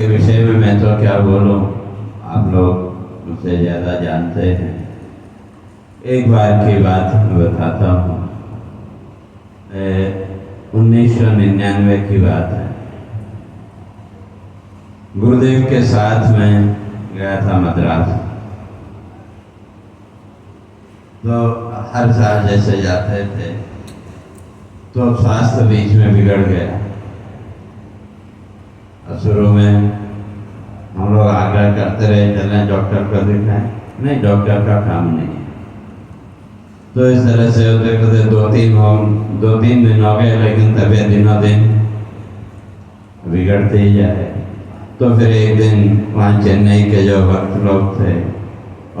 के विषय में मैं तो क्या बोलूं, आप लोग मुझसे ज़्यादा जानते हैं। एक बार की बात बताता हूँ। 1999 की बात है। गुरुदेव के साथ मैं गया था मद्रास। तो हर साल जैसे जाते थे, तो स्वास्थ्य बीच में बिगड़ गया। शुरू में हम लोग आग्रह करते रहे, चलें डॉक्टर को दिखाएं। नहीं, डॉक्टर का काम नहीं है। तो इस तरह से होते होते दो तीन दिन हो गए, लेकिन तबीयत दिनों दिन बिगड़ते ही जाए। तो फिर एक दिन वहाँ चेन्नई के जो भक्त लोग थे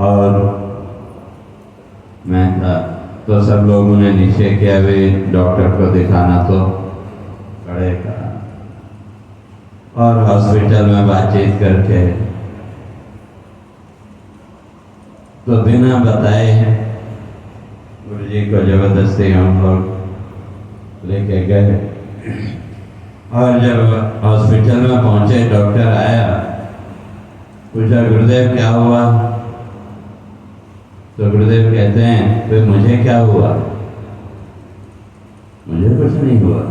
और मैं था, तो सब लोगों ने निश्चय किया भी डॉक्टर को दिखाना तो पड़ेगा। और हॉस्पिटल में बातचीत करके तो बिना बताए गुरुजी को जबरदस्ती हम लोग लेके गए। और जब हॉस्पिटल में पहुंचे, डॉक्टर आया, पूछा गुरुदेव क्या हुआ? तो गुरुदेव कहते हैं फिर मुझे क्या हुआ? मुझे कुछ नहीं हुआ।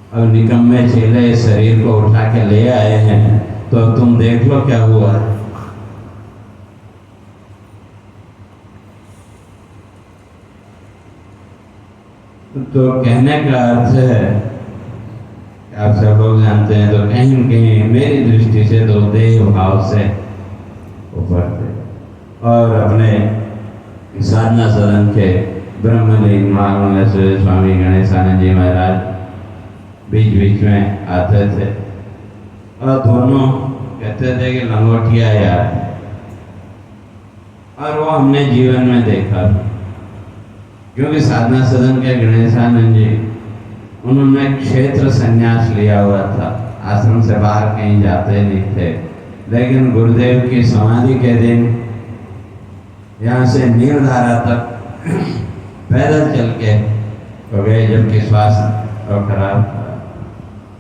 अब निकम्मे चेले शरीर को उठा के ले आए हैं, तो अब तुम देख लो क्या हुआ। तो कहने का अर्थ है, आप सब लोग जानते हैं, तो कहीं न कहीं मेरी दृष्टि से तो देह भाव से ऊपर थे। और अपने साधना सदन के ब्रह्मलीन महामंगलेश्वर स्वामी गणेशानंद जी महाराज बीच बीच में आते थे और दोनों कहते थे कि लंगोटिया यार। और वो हमने जीवन में देखा, क्योंकि साधना सदन के गणेशानंद जी, उन्होंने क्षेत्र संन्यास लिया हुआ था, आश्रम से बाहर कहीं जाते नहीं थे। लेकिन गुरुदेव की समाधि के दिन यहाँ से नीलधारा तक पैदल चल के हो गए, जबकि स्वास्थ्य और खराब था।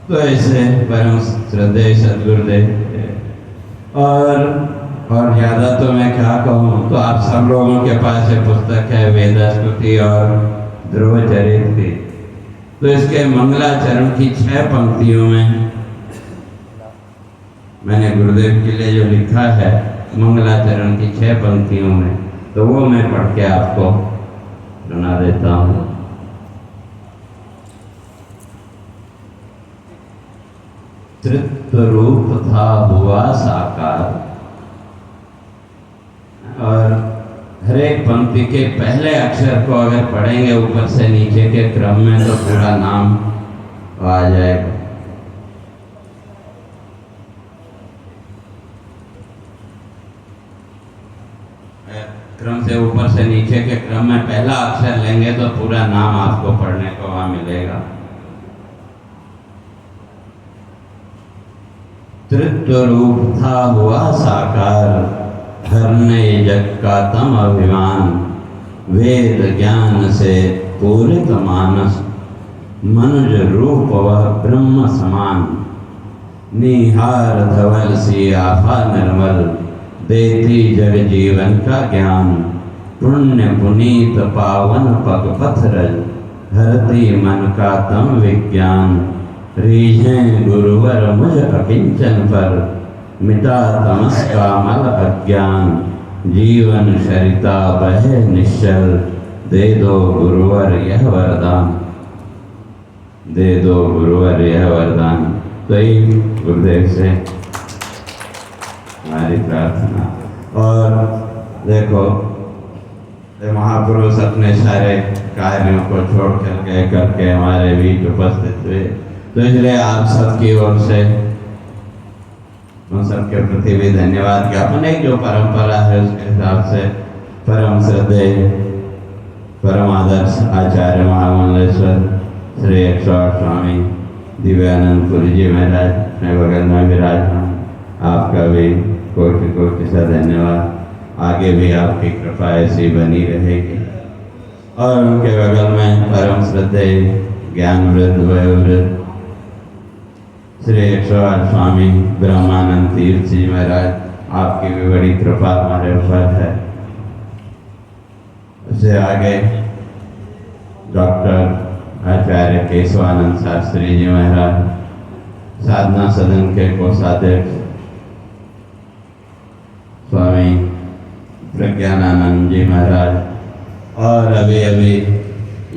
तो ऐसे परम श्रद्धेय सदगुरुदेव थे। और ज़्यादा तो मैं क्या कहूँ, तो आप सब लोगों के पास ये पुस्तक है वेदस्तुति और ध्रुव चरित्र। तो इसके मंगलाचरण की 6 पंक्तियों में मैंने गुरुदेव के लिए जो लिखा है, मंगलाचरण की 6 पंक्तियों में, तो वो मैं पढ़ के आपको सुना देता हूँ। तृत्व रूप था हुआ साकार। और हर एक पंक्ति के पहले अक्षर को अगर पढ़ेंगे ऊपर से नीचे के क्रम में, तो पूरा नाम आ जाएगा। क्रम से ऊपर से नीचे के क्रम में पहला अक्षर लेंगे तो पूरा नाम आपको पढ़ने को वहां मिलेगा। तृत्व रूप था हुआ साकार, धरने जग का तम अभिमान। वेद ज्ञान से पूरित मानस, मनुज रूप वह ब्रह्म समान। निहार धवल सी आभा निर्मल, देती जग जीवन का ज्ञान। पुण्य पुनीत पावन पग पथ रज, हरती मन का तम विज्ञान। रीझें गुरुवर मुझ अकिंचन पर, मिटा तमस का मल अज्ञान। जीवन शरिता बहे निश्चल, दे दो गुरुवर यह वरदान। दे दो गुरुवर यह वरदान। तो ही गुरुदेव से हमारी प्रार्थना। और देखो, महापुरुष अपने सारे कार्यों को छोड़ करके हमारे बीच उपस्थित हुए। तो इसलिए आप सबकी ओर से उन सबके प्रति भी धन्यवाद ज्ञापन है। जो परंपरा है उसके हिसाब से परम श्रद्धेय परम आदर्श आचार्य महामंगलेश्वर श्री 108 स्वामी दिव्यानंद पुरी जी महाराज अपने बगल में विराजमान, आपका भी कोटि कोटि सा धन्यवाद। आगे भी आपकी कृपा ऐसी बनी रहेगी। और उनके बगल में परम श्रद्धेय ज्ञान वृद्ध वयोवृद्ध श्री 108 स्वामी ब्रह्मानंद तीर्थ जी महाराज, आपकी भी बड़ी कृपा हमारे ऊपर है। उससे आगे डॉक्टर आचार्य केशवानंद शास्त्री जी महाराज, साधना सदन के कोषाध्यक्ष स्वामी प्रज्ञानानंद जी महाराज, और अभी अभी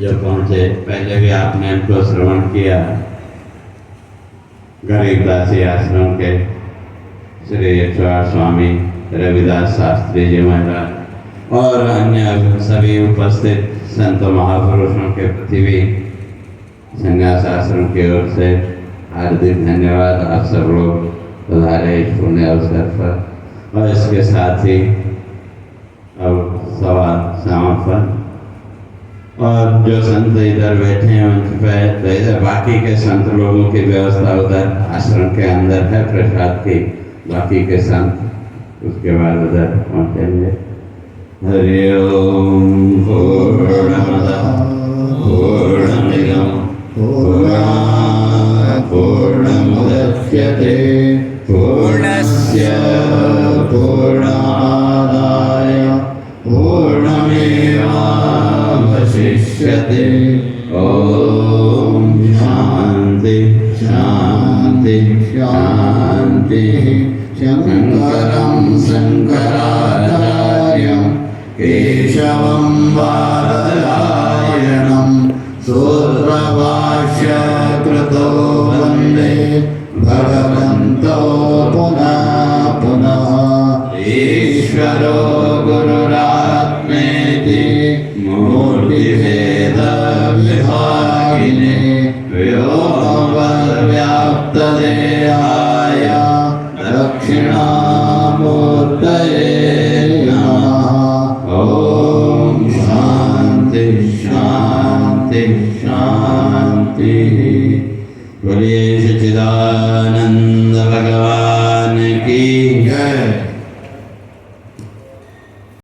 जो पहुँचे, पहले भी आपने उनको श्रवण किया, गरीबदासी आश्रम के श्री 108 स्वामी रविदास शास्त्री जी महाराज और अन्य सभी उपस्थित संत महापुरुषों के प्रति भी संन्यास आश्रम की ओर से हार्दिक धन्यवाद। आप सब लोग पधारे इस पुण्य अवसर पर। और इसके साथ ही अब सवाल समापन, और जो संत इधर बैठे हैं मंच पे, तो इधर बाकी के संत लोगों की व्यवस्था उधर आश्रम के अंदर है प्रसाद की, बाकी के संत उसके बाद उधर पहुँचेंगे। हरि ओम। पूर्णमदः पूर्णमिदं पूर्णात् पूर्णमुदच्यते पूर्णस्य पूर्णमादाय पूर्णमेवावशिष्यते। ओम शांति शांति शांति। शंकरं शंकराचार्यं केशवं बादरायणं सूत्रभाष्यकृतो वन्दे भगवन्तो पुनः पुनः। ईश्वरो गुरुरात्मेति मूर्तिभेदविभागिने व्योमवद्व्याप्तदेहाय दक्षिणामूर्तये नमः। ओम शांति शांति शांति। बोलिए सच्चिदानंद